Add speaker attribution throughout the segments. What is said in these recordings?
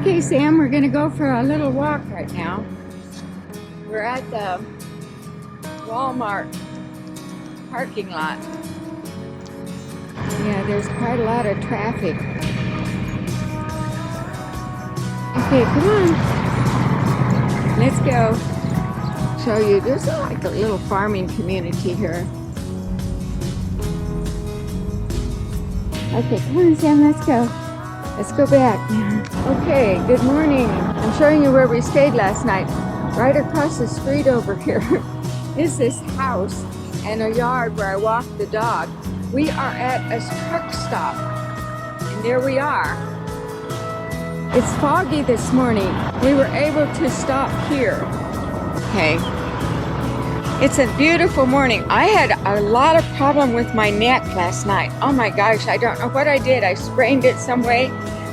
Speaker 1: Okay, Sam, we're gonna go for a little walk right now. We're at the Walmart parking lot. Yeah, there's quite a lot of traffic. Okay, come on. Let's go. Show you, there's like a little farming community here. Okay, come on, Sam, let's go. Let's go back. Okay, good morning. I'm showing you where we stayed last night. Right across the street over here is this house and a yard where I walk the dog. We are at a truck stop, and there we are. It's foggy this morning. We were able to stop here. Okay. It's a beautiful morning. I had a lot of problem with my neck last night. Oh my gosh, I don't know what I did. I sprained it some way,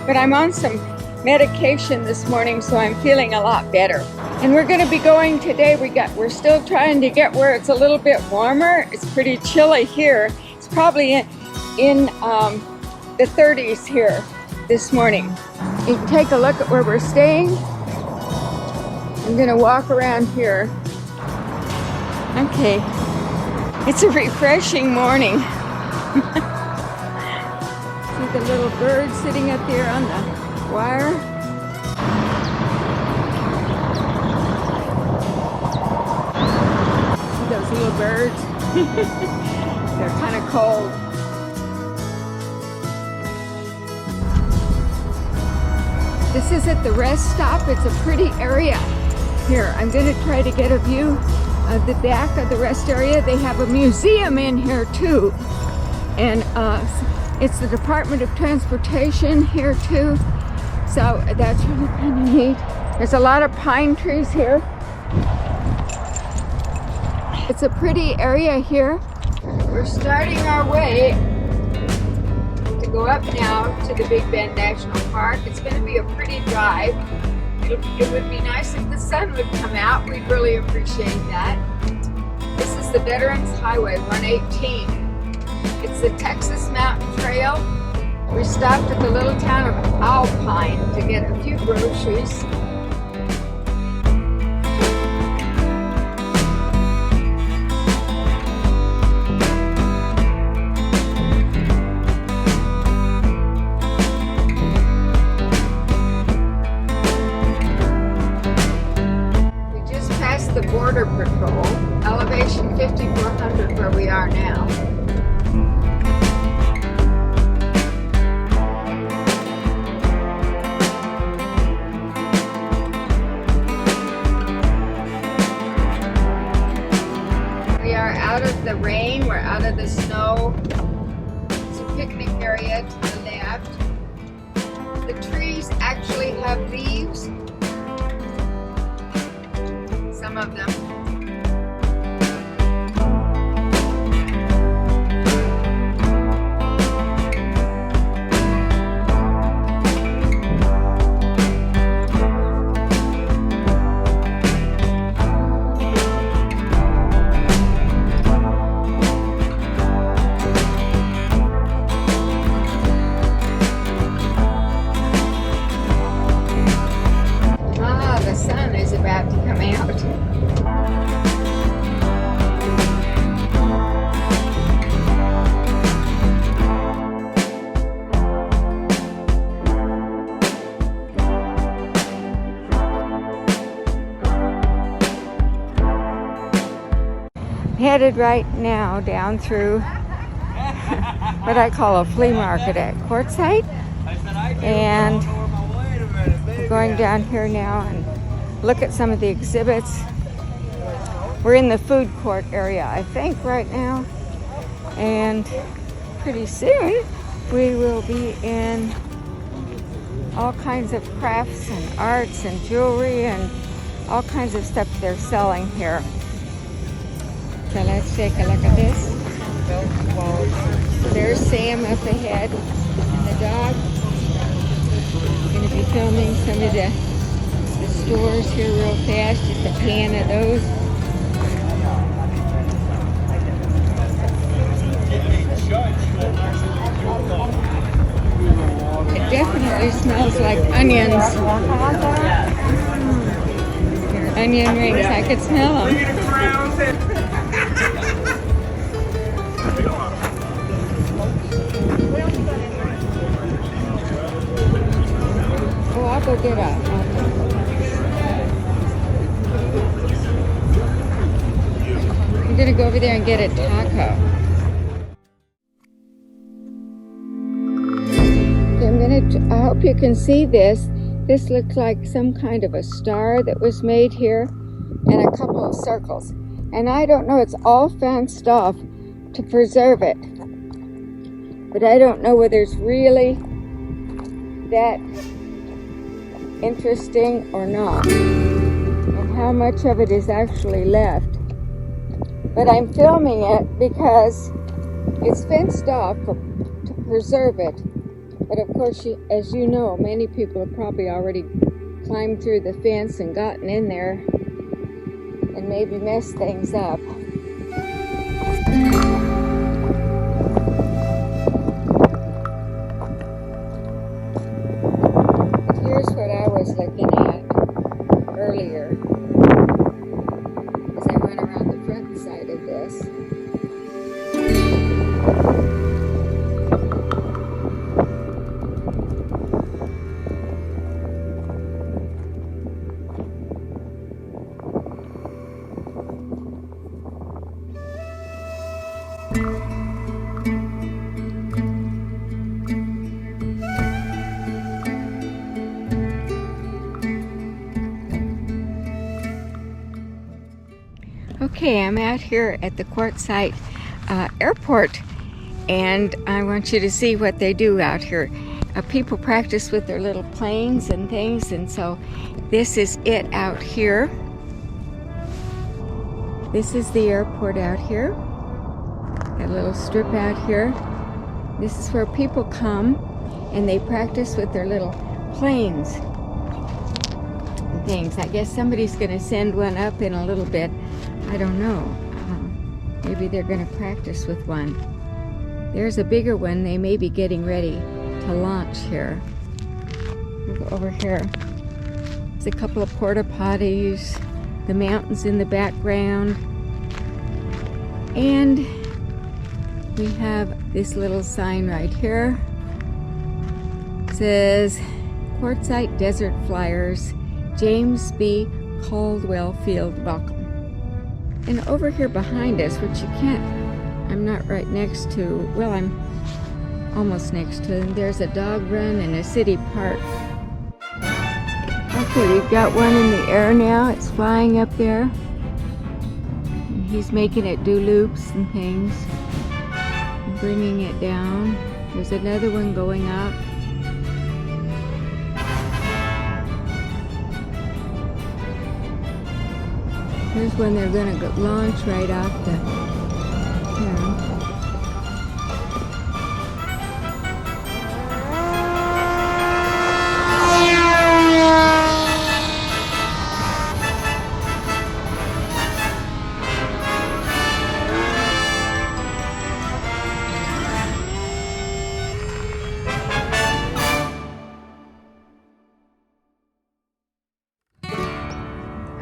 Speaker 1: but I'm on some medication this morning, so I'm feeling a lot better. And we're gonna be going today. We're still trying to get where it's a little bit warmer. It's pretty chilly here. It's probably in the 30s here this morning. You can take a look at where we're staying. I'm gonna walk around here. Okay, it's a refreshing morning. See the little bird sitting up there on the wire? See those little birds? They're kind of cold. This is at the rest stop. It's a pretty area. Here, I'm going to try to get a view of the back of the rest area. They have a museum in here too, and it's the Department of Transportation here too, so that's really kind of neat. There's a lot of pine trees here. It's a pretty area here. We're starting our way to go up now to the Big Bend National Park. It's going to be a pretty drive. It would be nice if the sun would come out. We'd really appreciate that. This is the Veterans Highway 118. It's the Texas Mountain Trail. We stopped at the little town of Alpine to get a few groceries. The Border Patrol, elevation 5400 where we are now. We are out of the rain, we're out of the snow. It's a picnic area to the left. The trees actually have leaves. Some of them. The sun is about to come out. Headed right now down through what I call a flea market at Quartzsite, and we're going down here now and look at some of the exhibits. We're in the food court area, I think, right now. And pretty soon we will be in all kinds of crafts and arts and jewelry and all kinds of stuff they're selling here. So let's take a look at this. There's Sam up ahead and the dog. I'm going to be filming some of the stores here real fast, just a pan of those. It definitely smells like onions. Onion rings, I could smell them. Oh, I'll go get a. I'm gonna go over there and get a taco. I hope you can see this. This looks like some kind of a star that was made here and a couple of circles. And I don't know, it's all fenced off to preserve it. But I don't know whether it's really that interesting or not. And how much of it is actually left. But I'm filming it because it's fenced off to preserve it. But of course, as you know, many people have probably already climbed through the fence and gotten in there and maybe messed things up. But here's what I was looking at earlier as I went around the front side of this. Okay, I'm out here at the Quartzsite airport, and I want you to see what they do out here. People practice with their little planes and things, and so this is it out here. This is the airport out here. Got a little strip out here. This is where people come and they practice with their little planes and things. I guess somebody's going to send one up in a little bit. I don't know. Maybe they're going to practice with one. There's a bigger one. They may be getting ready to launch here. We'll go over here. There's a couple of porta potties, the mountains in the background, and we have this little sign right here. It says Quartzsite Desert Flyers, James B. Caldwell Field, welcome. And over here behind us, which you can't, I'm not right next to, well, I'm almost next to them. There's a dog run and a city park. Okay, we've got one in the air now. It's flying up there. And he's making it do loops and things. And bringing it down. There's another one going up. Here's when they're going to launch right off the,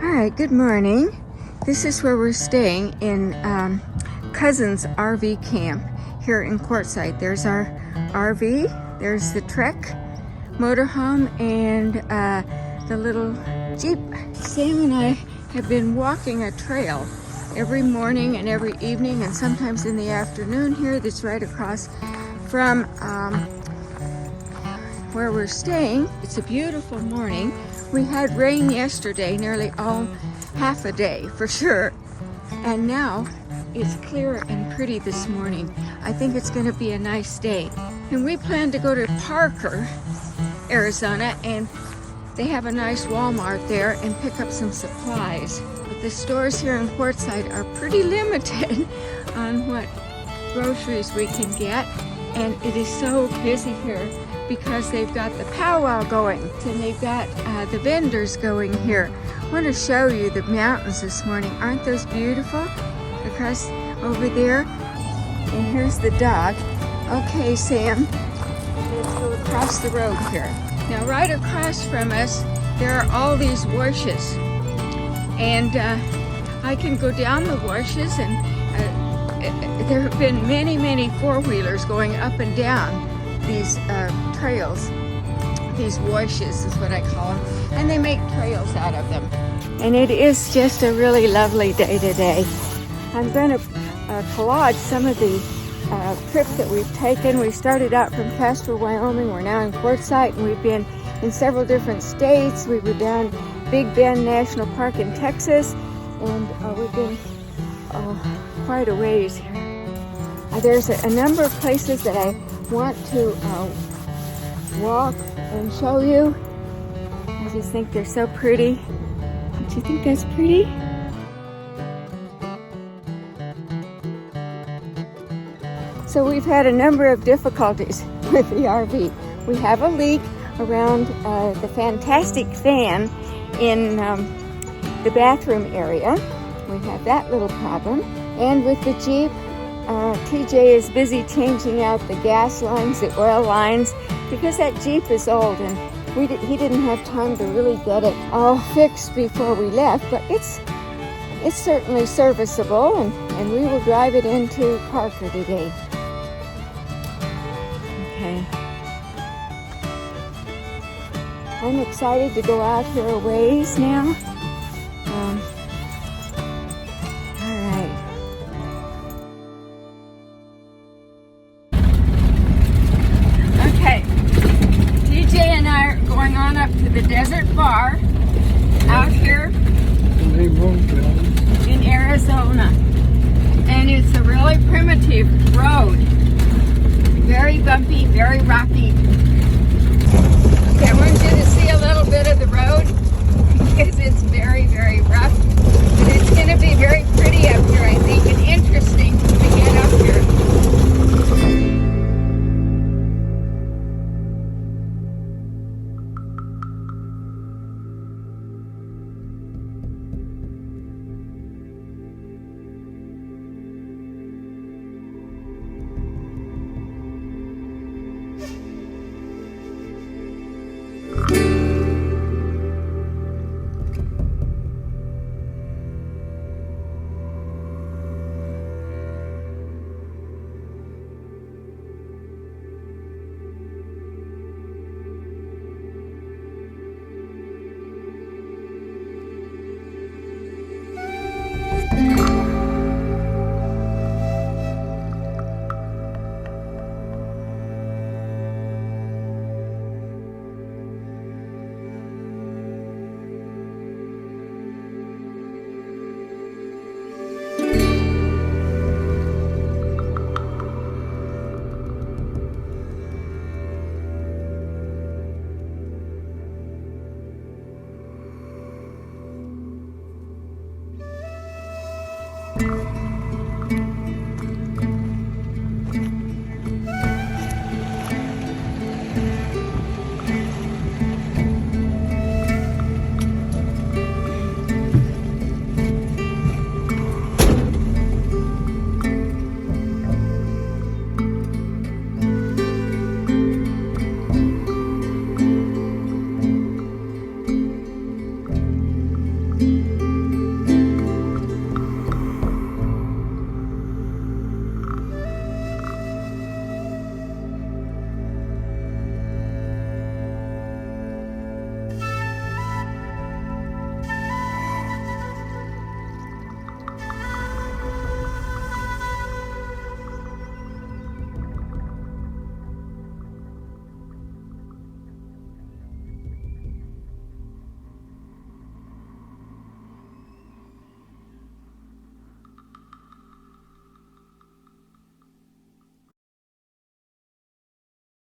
Speaker 1: All right, good morning. This is where we're staying in Cousin's RV camp here in Quartzsite. There's our RV, there's the Trek motorhome, and the little Jeep. Sam and I have been walking a trail every morning and every evening and sometimes in the afternoon here that's right across from where we're staying. It's a beautiful morning. We had rain yesterday, nearly all half a day for sure. And now it's clear and pretty this morning. I think it's going to be a nice day. And we plan to go to Parker, Arizona, and they have a nice Walmart there, and pick up some supplies. But the stores here in Quartzsite are pretty limited on what groceries we can get. And it is so busy here because they've got the powwow going, and they've got the vendors going here. I want to show you the mountains this morning. Aren't those beautiful? Across over there. And here's the dog. Okay, Sam, let's go across the road here. Now, right across from us, there are all these washes. And I can go down the washes, and there have been many, many four-wheelers going up and down these trails. These washes is what I call them. And they make trails out of them. And it is just a really lovely day today. I'm going to collage some of the trips that we've taken. We started out from Castro, Wyoming. We're now in Quartzsite, and we've been in several different states. We were down Big Bend National Park in Texas, and we've been quite a ways here. There's a number of places that I want to walk and show you. I just think they're so pretty. Don't you think that's pretty? So we've had a number of difficulties with the RV. We have a leak around the fantastic fan in the bathroom area. We have that little problem. And with the Jeep, TJ is busy changing out the gas lines, the oil lines, because that Jeep is old, and he didn't have time to really get it all fixed before we left, but it's certainly serviceable, and we will drive it into Parker today. Okay. I'm excited to go out here a ways now. The desert bar out here in Arizona, and it's a really primitive road, very bumpy, very rocky. Okay, I want you to see a little bit of the road because it's very, very rough, but it's going to be very